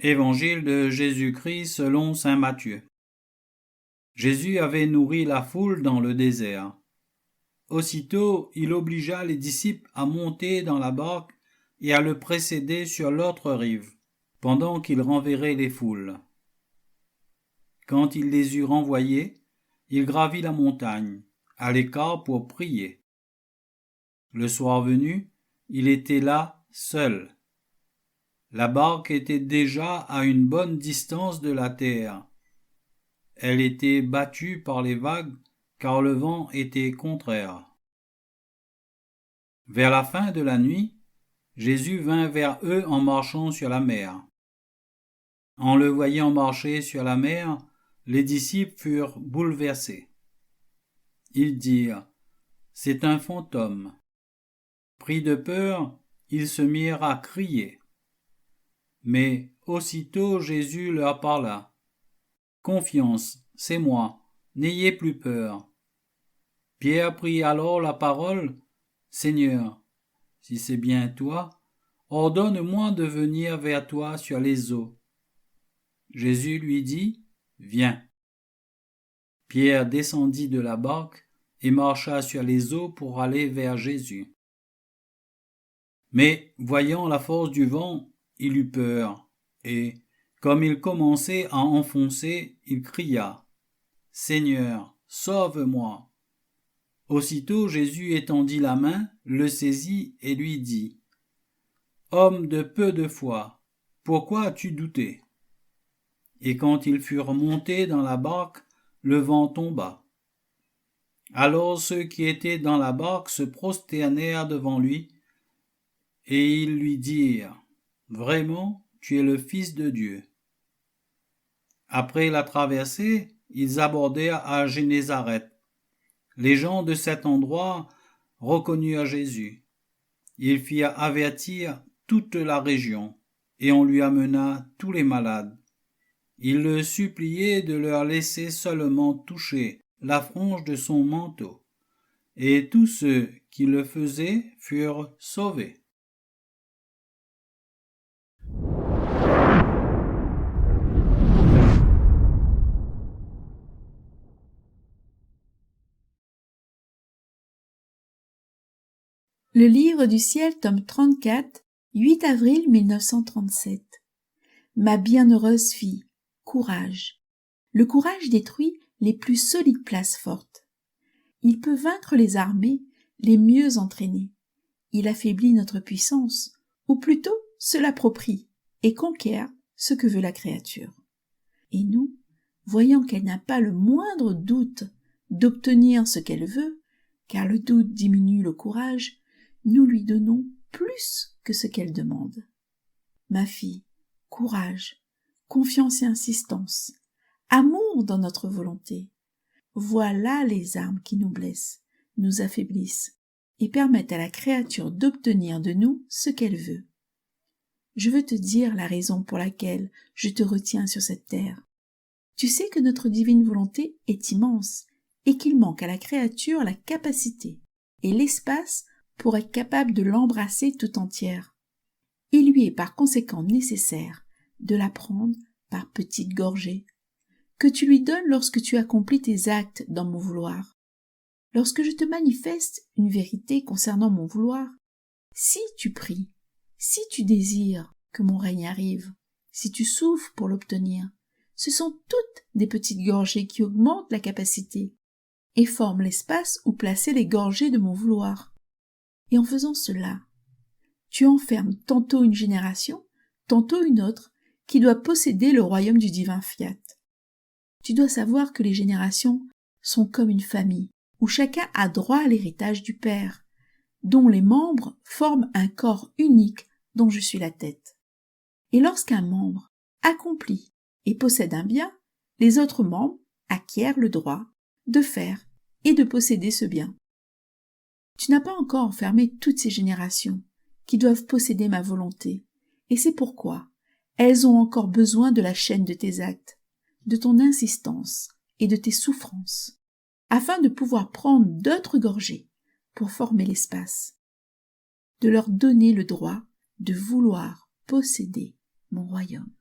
Évangile de Jésus-Christ selon saint Matthieu. Jésus avait nourri la foule dans le désert. Aussitôt, il obligea les disciples à monter dans la barque et à le précéder sur l'autre rive, pendant qu'il renverrait les foules. Quand il les eut renvoyés, il gravit la montagne, à l'écart pour prier. Le soir venu, il était là, seul. La barque était déjà à une bonne distance de la terre. Elle était battue par les vagues, car le vent était contraire. Vers la fin de la nuit, Jésus vint vers eux en marchant sur la mer. En le voyant marcher sur la mer, les disciples furent bouleversés. Ils dirent : « C'est un fantôme. » Pris de peur, ils se mirent à crier. Mais aussitôt Jésus leur parla. « Confiance, c'est moi, n'ayez plus peur. » Pierre prit alors la parole. « Seigneur, si c'est bien toi, ordonne-moi de venir vers toi sur les eaux. » Jésus lui dit : « Viens. » Pierre descendit de la barque et marcha sur les eaux pour aller vers Jésus. Mais, voyant la force du vent, il eut peur, et, comme il commençait à enfoncer, il cria : « Seigneur, sauve-moi !» Aussitôt Jésus étendit la main, le saisit et lui dit : « Homme de peu de foi, pourquoi as-tu douté ? » Et quand ils furent montés dans la barque, le vent tomba. Alors ceux qui étaient dans la barque se prosternèrent devant lui, et ils lui dirent : « Vraiment, tu es le Fils de Dieu. » Après la traversée, ils abordèrent à Génézareth. Les gens de cet endroit reconnurent Jésus. Ils firent avertir toute la région, et on lui amena tous les malades. Ils le suppliaient de leur laisser seulement toucher la frange de son manteau, et tous ceux qui le faisaient furent sauvés. Le livre du ciel, tome 34, 8 avril 1937. Ma bienheureuse fille, courage. Le courage détruit les plus solides places fortes. Il peut vaincre les armées les mieux entraînées. Il affaiblit notre puissance, ou plutôt se l'approprie et conquiert ce que veut la créature. Et nous, voyant qu'elle n'a pas le moindre doute d'obtenir ce qu'elle veut, car le doute diminue le courage, nous lui donnons plus que ce qu'elle demande. Ma fille, courage, confiance et insistance, amour dans notre volonté. Voilà les armes qui nous blessent, nous affaiblissent et permettent à la créature d'obtenir de nous ce qu'elle veut. Je veux te dire la raison pour laquelle je te retiens sur cette terre. Tu sais que notre divine volonté est immense et qu'il manque à la créature la capacité et l'espace pour être capable de l'embrasser tout entière. Il lui est par conséquent nécessaire de la prendre par petites gorgées, que tu lui donnes lorsque tu accomplis tes actes dans mon vouloir. Lorsque je te manifeste une vérité concernant mon vouloir, si tu pries, si tu désires que mon règne arrive, si tu souffres pour l'obtenir, ce sont toutes des petites gorgées qui augmentent la capacité et forment l'espace où placer les gorgées de mon vouloir. Et en faisant cela, tu enfermes tantôt une génération, tantôt une autre, qui doit posséder le royaume du divin fiat. Tu dois savoir que les générations sont comme une famille, où chacun a droit à l'héritage du Père, dont les membres forment un corps unique dont je suis la tête. Et lorsqu'un membre accomplit et possède un bien, les autres membres acquièrent le droit de faire et de posséder ce bien. Tu n'as pas encore enfermé toutes ces générations qui doivent posséder ma volonté, et c'est pourquoi elles ont encore besoin de la chaîne de tes actes, de ton insistance et de tes souffrances, afin de pouvoir prendre d'autres gorgées pour former l'espace, de leur donner le droit de vouloir posséder mon royaume.